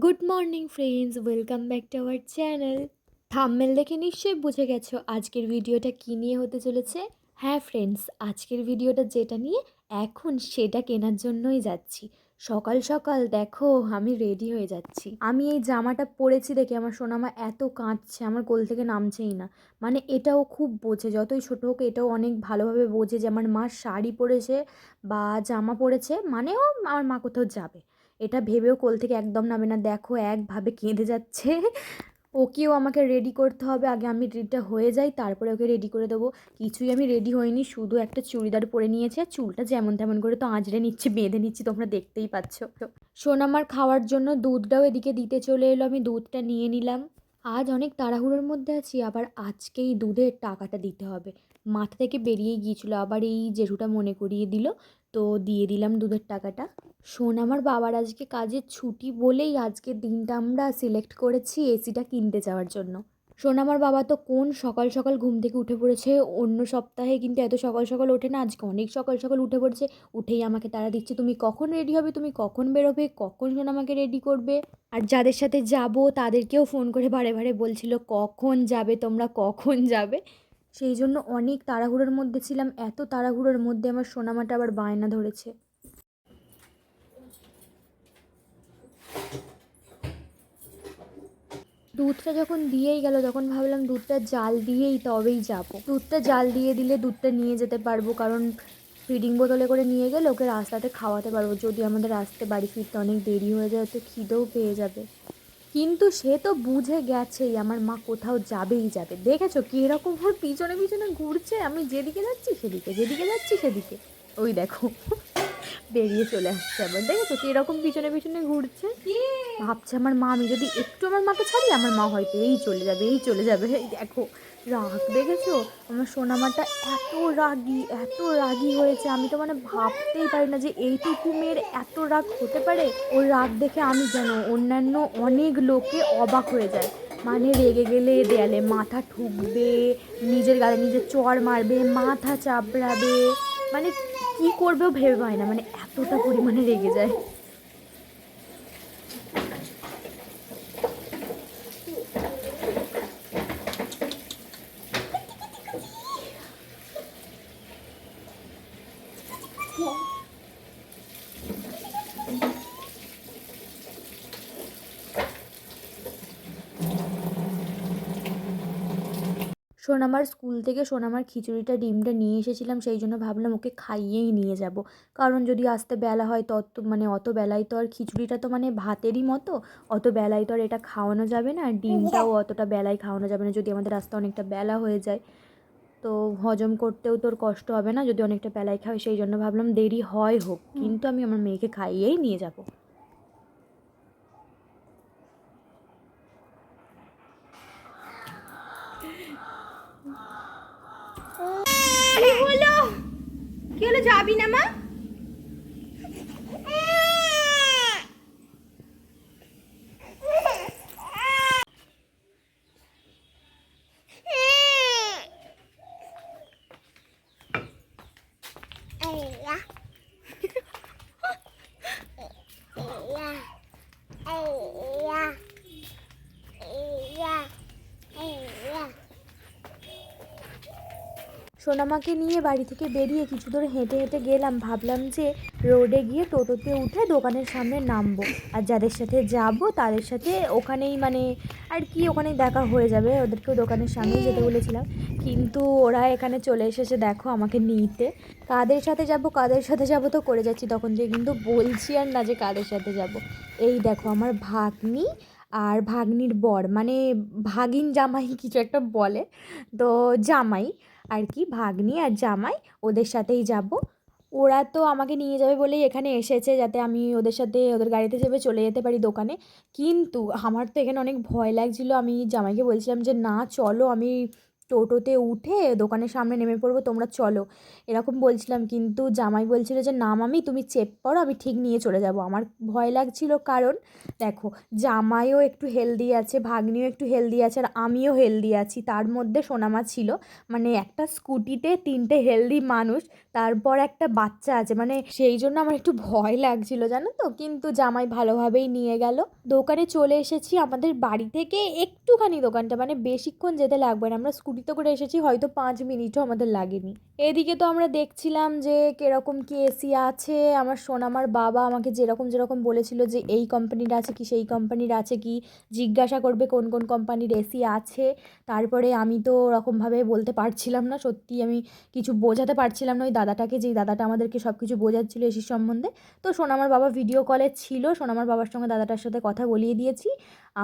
Good morning friends, welcome back to our channel. Thumbnail দেখে নিশ্চয়ই বুঝে গেছো আজকের ভিডিওটা কী নিয়ে হতে চলেছে। হ্যাঁ ফ্রেন্ডস, আজকের ভিডিওটা যেটা নিয়ে এখন সেটা কেনার জন্যই যাচ্ছি। সকাল সকাল দেখো আমি রেডি হয়ে যাচ্ছি। আমি এই জামাটা পরেছি দেখে আমার সোনামা এত কাঁদছে, আমার কোল থেকে নামছেই না। মানে এটাও খুব বোঝে, যতই ছোটো হোক এটাও অনেক ভালোভাবে বোঝে যে আমার মা শাড়ি পরেছে বা জামা পরেছে মানেও আমার মা কোথাও যাবে। এটা ভেবেও কোল থেকে একদম নামে না, দেখো একভাবে কেঁদে যাচ্ছে। ওকেও আমাকে রেডি করতে হবে, আগে আমি রেডিটা হয়ে যাই তারপরে ওকে রেডি করে দেবো। কিছুই আমি রেডি হইনি, শুধু একটা চুড়িদার পরে নিয়েছি আর চুলটা যেমন তেমন করে তো আঁচড়ে নিচ্ছি, বেঁধে নিচ্ছি, তোমরা দেখতেই পাচ্ছ। সোনামার খাওয়ার জন্য দুধটাও এদিকে দিতে চলে এলো, আমি দুধটা নিয়ে নিলাম। আজ অনেক তাড়াহুড়োর মধ্যে আছি, আবার আজকেই দুধের টাকাটা দিতে হবে। মাথা থেকে বেরিয়ে গিয়েছিলো, আবার এই জেঠুটা মনে করিয়ে দিল, তো দিয়ে দিলাম দুধের টাকাটা। শোন, আমার বাবার আজকে কাজের ছুটি বলেই আজকের দিনটা আমরা সিলেক্ট করেছি এসিটা কিনতে যাওয়ার জন্য। শোন, আমার বাবা তো কোন সকাল সকাল ঘুম থেকে উঠে পড়েছে, অন্য সপ্তাহে কিন্তু এত সকাল সকাল ওঠে না, আজকে অনেক সকাল সকাল উঠে পড়েছে। উঠেই আমাকে তাড়া দিচ্ছে, তুমি কখন রেডি হবে, তুমি কখন বেরোবে, কখন শোন আমাকে রেডি করবে। আর যাদের সাথে যাব তাদেরকেও ফোন করে বারে বারে বলছিল কখন যাবে তোমরা, কখন যাবে। সেই জন্য অনেক তাড়াহুড়োর মধ্যে ছিলাম, এত তাড়াহুড়োর মধ্যে আমার সোনামাটা আবার বায়না ধরেছে। দুধটা যখন দিয়েই গেল তখন ভাবলাম দুধটা জাল দিয়েই তবেই যাব। দুধটা জাল দিয়ে দিলে দুধটা নিয়ে যেতে পারবো, কারণ ফিডিং বোতলে করে নিয়ে গেলে ওকে রাস্তাতে খাওয়াতে পারবো। যদি আমাদের আসতে বাড়ি ফিরতে অনেক দেরি হয়ে যায় তো খিদেও পেয়ে যাবে। কিন্তু সে তো বুঝে গেছেই আমার মা কোথাও যাবেই যাবে। দেখেছো কীরকম ওর পিছনে পিছনে ঘুরছে, আমি যেদিকে যাচ্ছি সেদিকে, যেদিকে যাচ্ছি সেদিকে। ওই দেখো বেরিয়ে চলে আসছে আবার, দেখেছো কীরকম পিছনে পিছনে ঘুরছে। ভাবছে আমার মা, আমি যদি একটু আমার মাকে ছাড়ি আমার মা হয়তো এই চলে যাবে, এই চলে যাবে। এই দেখো রাগ, দেখেছো আমার সোনামাটা এত রাগী, এত রাগী হয়েছে। আমি তো মানে ভাবতেই পারি না যে এইটুকু মেয়ের এত রাগ হতে পারে। ওর রাগ দেখে আমি যেন অন্যান্য অনেক লোকে অবাক হয়ে যায়। মানে রেগে গেলে দেয়ালে মাথা ঠুকবে, নিজের গালে নিজের চড় মারবে, মাথা চাপড়াবে, মানে কী করবেও ভেবে পায় না, মানে এতটা পরিমাণে রেগে যায়। সোনামার স্কুল থেকে সোনামার খিচুড়িটা ডিমটা নিয়ে এসেছিলাম, সেই জন্য ভাবলাম ওকে খাইয়েই নিয়ে যাব। কারণ যদি আসতে বেলা হয় তত মানে অত বেলায় তো আর খিচুড়িটা তো মানে ভাতেরই মতো, অত বেলায় তো আর এটা খাওয়ানো যাবে না, আর ডিমটাও অতটা বেলায় খাওয়ানো যাবে না যদি আমাদের আসতে অনেকটা বেলা হয়ে যায়। তো হজম করতেও তোর কষ্ট হবে না যদি অনেকটা বেলায় খাওয়াই, সেই জন্য ভাবলাম দেরি হয় হোক কিন্তু আমি আমার মেয়েকে খাইয়েই নিয়ে যাব। কি হলো? কি হলো, যাবি না মা? সোনামাকে নিয়ে বাড়ি থেকে বেরিয়ে কিছু দূর হেঁটে হেঁটে গেলাম, ভাবলাম যে রোডে গিয়ে টোটোতে উঠে দোকানের সামনে নামবো, আর যাদের সাথে যাব তাদের সাথে ওখানেই মানে আর কি ওখানেই দেখা হয়ে যাবে, ওদেরকেও দোকানের সামনেই যেতে বলেছিলাম। কিন্তু ওরা এখানে চলে এসেছে দেখো আমাকে নিতে। কাদের সাথে যাব তো করে যাচ্ছি তখন থেকে, কিন্তু বলছি আর না যে কাদের সাথে যাব। এই দেখো আমার ভাগ্নি আর ভাগ্নির বর, মানে ভাগিন জামাই কিছু একটা বলে, তো জামাই আর কি, ভাগ্নি আর জামাই ওদের সাথেই যাব। ওরা তো আমাকে নিয়ে যাবে বলেই এখানে এসেছে, যাতে আমি ওদের সাথে ওদের গাড়িতে চেপে চলে যেতে পারি দোকানে। কিন্তু আমার তো এখানে অনেক ভয় লাগছিলো, আমি জামাইকে বলছিলাম যে না চলো আমি টোটোতে উঠে দোকানের সামনে নেমে পড়বো, তোমরা চলো এরকম বলছিলাম। কিন্তু জামাই বলছিল যে না মামি তুমি চেপ করো, আমি ঠিক নিয়ে চলে যাব। আমার ভয় লাগছিল, কারণ দেখো জামাইও একটু হেলদি আছে, ভাগ্নিও একটু হেলদি আছে, আর আমিও হেলদি আছি, তার মধ্যে সোনামা ছিল। মানে একটা স্কুটিতে 3টে হেলদি মানুষ, তারপর একটা বাচ্চা আছে, মানে সেই জন্য আমার একটু ভয় লাগছিল জানো তো। কিন্তু জামাই ভালোভাবেই নিয়ে গেল। দোকানে চলে এসেছি, আমাদের বাড়ি থেকে একটুখানি দোকানটা, মানে বেশিক্ষণ যেতে লাগবে না, আমরা স্কুটিতে করে এসেছি, হয়তো 5 মিনিটও আমাদের লাগেনি। এদিকে তো আমরা দেখছিলাম যে কিরকম কি এসি আছে। আমার সোনামার বাবা আমাকে যেরকম যেরকম বলেছিল যে এই কোম্পানির আছে কি সেই কোম্পানির আছে কি, জিজ্ঞাসা করবে কোন কোন কোম্পানির এসি আছে। তারপরে আমি তো ওরকমভাবে বলতে পারছিলাম না, সত্যি আমি কিছু বোঝাতে পারছিলাম না ওই দাদাটাকে, যেই দাদাটা আমাদেরকে সব কিছু বোঝাচ্ছিল এসির সম্বন্ধে। তো সোনামার বাবা ভিডিও কলে ছিল, সোনামার বাবার সঙ্গে দাদাটার সাথে কথা বলিয়ে দিয়েছি।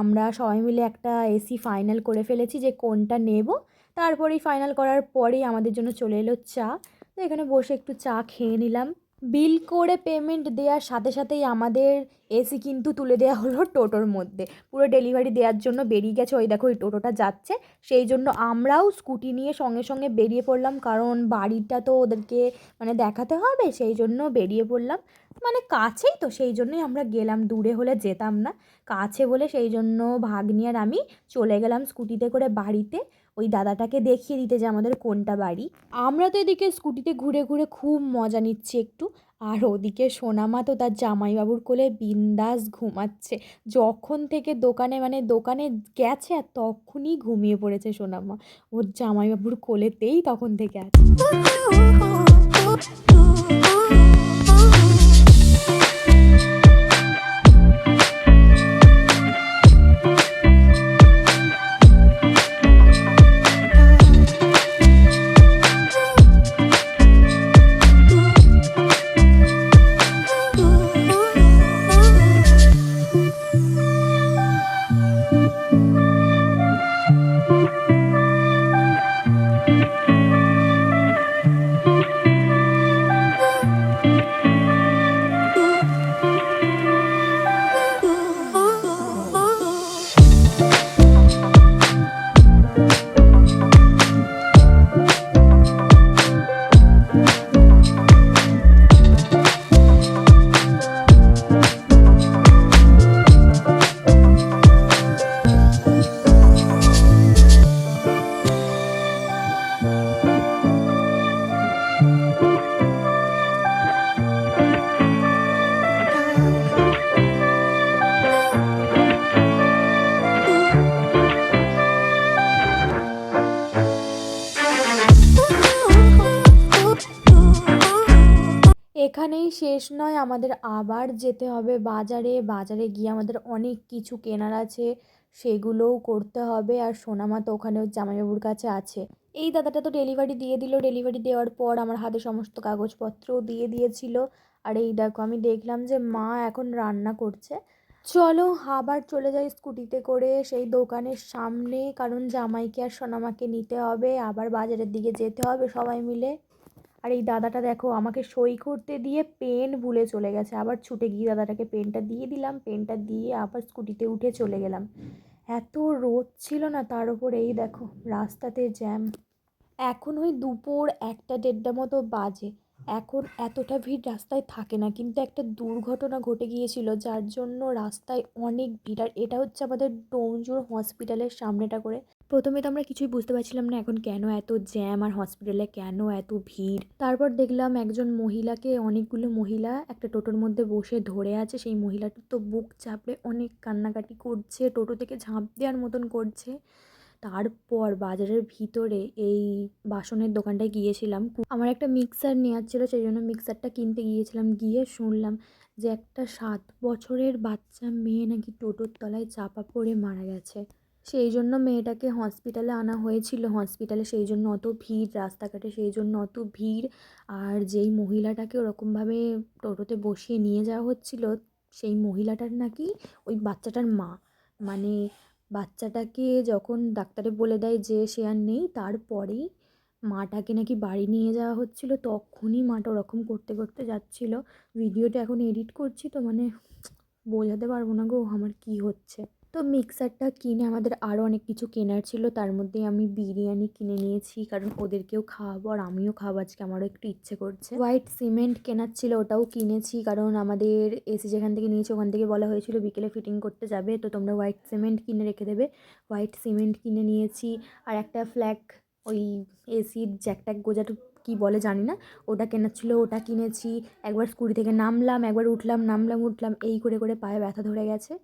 আমরা সবাই মিলে একটা এসি ফাইনাল করে ফেলেছি যে কোনটা নেব। তারপরেই ফাইনাল করার পরেই আমাদের জন্য চলে এলো চা। তো এখানে বসে একটু চা খেয়ে নিলাম। বিল করে পেমেন্ট দেওয়ার সাথে সাথেই আমাদের এসি কিন্তু তুলে দেওয়া হলো টোটোর মধ্যে। পুরো ডেলিভারি দেওয়ার জন্য বেরিয়ে গেছে, ওই দেখো ওই টোটোটা যাচ্ছে। সেই জন্য আমরাও স্কুটি নিয়ে সঙ্গে সঙ্গে বেরিয়ে পড়লাম, কারণ বাড়িটা তো ওদেরকে মানে দেখাতে হবে, সেই জন্য বেরিয়ে পড়লাম। মানে কাছেই তো, সেই জন্যই আমরা গেলাম, দূরে হলে যেতাম না, কাছে বলে সেই জন্য ভাগ্নি আর আমি চলে গেলাম স্কুটিতে করে বাড়িতে, ওই দাদাটাকে দেখিয়ে দিতে যে আমাদের কোনটা বাড়ি। আমরা তো এদিকে স্কুটিতে ঘুরে ঘুরে খুব মজা নিচ্ছি একটু, আর ওদিকে সোনামা তো তার জামাইবাবুর কোলে বিন্দাস ঘুমাচ্ছে। যখন থেকে দোকানে মানে দোকানে গেছে আর তখনই ঘুমিয়ে পড়েছে সোনামা, ওর জামাইবাবুর কোলেতেই তখন থেকে আছে। এখানেই শেষ নয়, আমাদের আবার যেতে হবে বাজারে। বাজারে গিয়ে আমাদের অনেক কিছু কেনার আছে, সেগুলোও করতে হবে। আর সোনামা তো ওখানে ওর জামাইবাবুর কাছে আছে। এই দাদাটা তো ডেলিভারি দিয়ে দিল, ডেলিভারি দেওয়ার পর আমার হাতে সমস্ত কাগজপত্রও দিয়ে দিয়েছিল। আর এই দেখো আমি দেখলাম যে মা এখন রান্না করছে। চলো আবার চলে যাই স্কুটিতে করে সেই দোকানের সামনে, কারণ জামাইকে আর সোনামাকে নিতে হবে, আবার বাজারের দিকে যেতে হবে সবাই মিলে। আর এই দাদাটা দেখো আমাকে সই করতে দিয়ে পেন ভুলে চলে গেছে, আবার ছুটে গিয়ে দাদাটাকে পেনটা দিয়ে দিলাম, পেনটা দিয়ে আবার স্কুটিতে উঠে চলে গেলাম। এত রোদ ছিল না, তার উপর এই দেখো রাস্তাতে জ্যাম। এখন ওই দুপুর 1টা 1:30 মতো বাজে। এখন এতটা ভিড় রাস্তায় থাকে না, কিন্তু একটা দুর্ঘটনা ঘটে গিয়েছিল যার জন্য রাস্তায় অনেক ভিড়। আর এটা হচ্ছে আমাদের ডোমজুর হসপিটালের সামনেটা করে। প্রথমে তো আমরা কিছুই বুঝতে পারছিলাম না এখন কেন এত জ্যাম আর হসপিটালে কেন এত ভিড়। তারপর দেখলাম একজন মহিলাকে, অনেকগুলো মহিলা একটা টোটোর মধ্যে বসে ধরে আছে। সেই মহিলাটা তো বুক চাপড়ে অনেক কান্নাকাটি করছে, টোটো থেকে ঝাঁপ দেওয়ার মতন করছে। তারপর বাজারের ভিতরে এই বাসনের দোকানটায় গিয়েছিলাম, আমার একটা মিক্সার নেওয়ার ছিল, সেই জন্য মিক্সারটা কিনতে গিয়েছিলাম। গিয়ে শুনলাম যে একটা 7 বছরের বাচ্চা মেয়ে নাকি টোটোর তলায় চাপা পড়ে মারা গেছে। সেই জন্য মেয়েটাকে হসপিটালে আনা হয়েছিল, হসপিটালে সেই জন্য অত ভিড়, রাস্তাঘাটে সেই জন্য অত ভিড়। আর যেই মহিলাটাকে ওরকমভাবে টোটোতে বসিয়ে নিয়ে যাওয়া হচ্ছিল, সেই মহিলাটার নাকি ওই বাচ্চাটার মা। মানে বাচ্চাটাকে যখন ডাক্তারে বলে দেয় যে সে আর নেই, তারপরেই মাটাকে নাকি বাড়ি নিয়ে যাওয়া হচ্ছিল, তখনই মাটা ওরকম করতে করতে যাচ্ছিল। ভিডিওটা এখন এডিট করছি তো মানে বোঝাতে পারবো না গো আমার কি হচ্ছে। তো মিক্সারটা কিনে আমাদের আরও অনেক কিছু কেনার ছিল, তার মধ্যে আমি বিরিয়ানি কিনে নিয়েছি কারণ ওদেরকেও খাওয়াবো আর আমিও খাওয়াবো আজকে, আমারও একটু ইচ্ছে করছে। হোয়াইট সিমেন্ট কেনার ছিল, ওটাও কিনেছি কারণ আমাদের এসি যেখান থেকে নিয়েছি ওখান থেকে বলা হয়েছিল বিকেলে ফিটিং করতে যাবে, তো তোমরা হোয়াইট সিমেন্ট কিনে রেখে দেবে। হোয়াইট সিমেন্ট কিনে নিয়েছি আর একটা ফ্ল্যাগ, ওই এসির জ্যাকট্যাক গোজাটা কী বলে জানি না, ওটা কেনার ছিল, ওটা কিনেছি। একবার স্কুটি থেকে নামলাম, একবার উঠলাম, নামলাম, উঠলাম, এই করে করে পায়ে ব্যথা ধরে গেছে।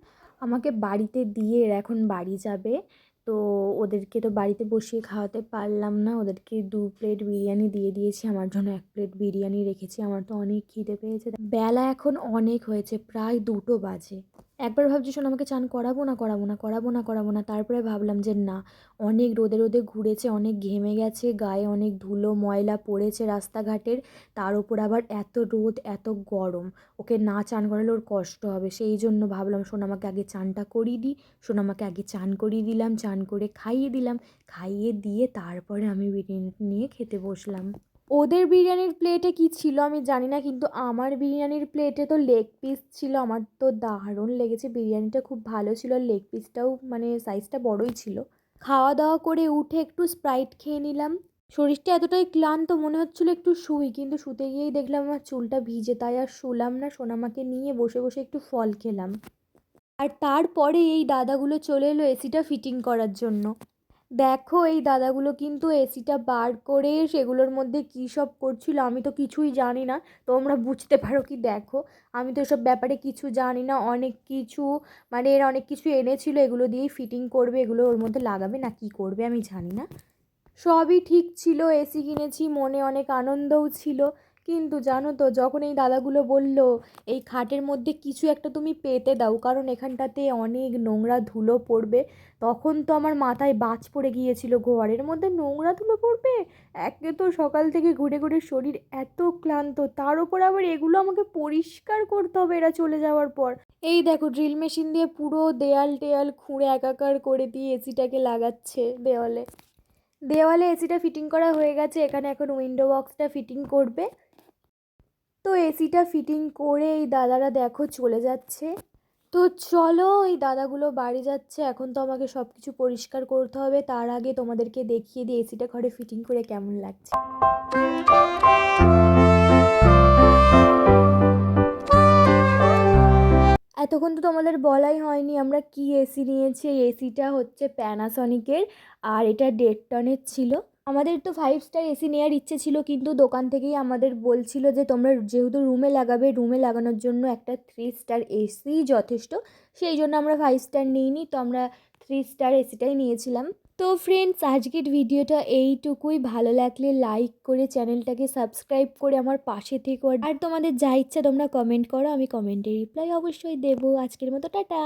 আমাকে বাড়িতে দিয়ে এরা এখন বাড়ি যাবে, তো ওদেরকে তো বাড়িতে বসিয়ে খাওয়াতে পারলাম না, ওদেরকে 2 প্লেট বিরিয়ানি দিয়ে দিয়েছি, আমার জন্য 1 প্লেট বিরিয়ানি রেখেছি। আমার তো অনেক খিদে পেয়েছে, বেলা এখন অনেক হয়েছে, প্রায় 2টো বাজে। একবার ভাবছি শোন আমাকে চান করাবো না করাবো না করাবো না করাবো না, তারপরে ভাবলাম যে না, অনেক রোদে রোদে ঘুরেছে, অনেক ঘেমে গেছে, গায়ে অনেক ধুলো ময়লা পড়েছে রাস্তাঘাটের, তার উপর আবার এত রোদ এত গরম, ওকে না চান করালে ওর কষ্ট হবে, সেই জন্য ভাবলাম সোনামাকে আগে চানটা করিয়ে দিই। সোনামাকে আগে চান করিয়ে দিলাম, চান করে খাইয়ে দিলাম, খাইয়ে দিয়ে তারপরে আমি বিরিয়ানি নিয়ে খেতে বসলাম। ওদের বিরিয়ানির প্লেটে কি ছিল আমি জানি না, কিন্তু আমার বিরিয়ানির প্লেটে তো লেগ পিস ছিল, আমার তো দারুণ লেগেছে, বিরিয়ানিটা খুব ভালো ছিল, আর লেগ পিসটাও মানে সাইজটা বড়ই ছিল। খাওয়া দাওয়া করে উঠে একটু স্প্রাইট খেয়ে নিলাম। শরীরটা এতটাই ক্লান্ত মনে হচ্ছিলো একটু শুই, কিন্তু শুতে গিয়েই দেখলাম আমার চুলটা ভিজে, তাই আর শুলাম না, সোনামাকে নিয়ে বসে বসে একটু ফল খেলাম। আর তারপরে এই দাদাগুলো চলে এলো এসিটা ফিটিং করার জন্য। দেখো এই দাদাগুলো কিন্তু এসিটা বার করে সেগুলোর মধ্যে কী সব করছিল, আমি তো কিছুই জানি না, তোমরা বুঝতে পারো কি দেখো, আমি তো এসব ব্যাপারে কিছু জানি না, অনেক কিছু মানে এরা অনেক কিছু এনেছিল, এগুলো দিয়েই ফিটিং করবে, এগুলো ওর মধ্যে লাগাবে না কি করবে আমি জানি না। সবই ঠিক ছিল, এসি কিনেছি, মনে অনেক আনন্দও ছিল, কিন্তু জানো তো যখন এই দাদাগুলো বলল এই খাটের মধ্যে কিছু একটা তুমি পেতে দাও কারণ এখানটাতে অনেক নোংরা ধুলো পড়বে, তখন তো আমার মাথায় বাজ পড়ে গিয়েছিল, ঘরের মধ্যে নোংরা ধুলো পড়বে, একে তো সকাল থেকে ঘুরে ঘুরে শরীর এত ক্লান্ত, তার উপর আবার এগুলো আমাকে পরিষ্কার করতে হবে এরা চলে যাওয়ার পর। এই দেখো ড্রিল মেশিন দিয়ে পুরো দেয়াল টেয়াল খুঁড়ে একাকার করে দিয়ে এসিটাকে লাগাচ্ছে দেওয়ালে। দেওয়ালে এসিটা ফিটিং করা হয়ে গেছে, এখানে এখন উইন্ডো বক্সটা ফিটিং করবে। তো এসিটা ফিটিং করে এই দাদারা দেখো চলে যাচ্ছে। তো চলো এই দাদাগুলো বাড়ি যাচ্ছে, এখন তো আমাকে সব কিছু পরিষ্কার করতে হবে, তার আগে তোমাদেরকে দেখিয়ে দিই এসিটা ঘরে ফিটিং করে কেমন লাগছে। এতক্ষণ তো তোমাদের বলাই হয়নি আমরা কি এসি নিয়েছি, এই এসিটা হচ্ছে প্যানাসনিকের আর এটা 1.5 টনের ছিল। আমাদের তো 5 স্টার এসি নেওয়ার ইচ্ছে ছিল, কিন্তু দোকান থেকেই আমাদের বলছিল যে তোমরা যেহেতু রুমে লাগাবে, রুমে লাগানোর জন্য একটা 3 স্টার এসি যথেষ্ট, সেই জন্য আমরা 5 স্টার নিইনি, তো আমরা 3 স্টার এসিটাই নিয়েছিলাম। তো ফ্রেন্ডস আজকের ভিডিওটা এইটুকুই, ভালো লাগলে লাইক করে চ্যানেলটাকে সাবস্ক্রাইব করে আমার পাশে থেকো, আর তোমাদের যা ইচ্ছা তোমরা কমেন্ট করো, আমি কমেন্টে রিপ্লাই অবশ্যই দেবো। আজকের মতো টাটা।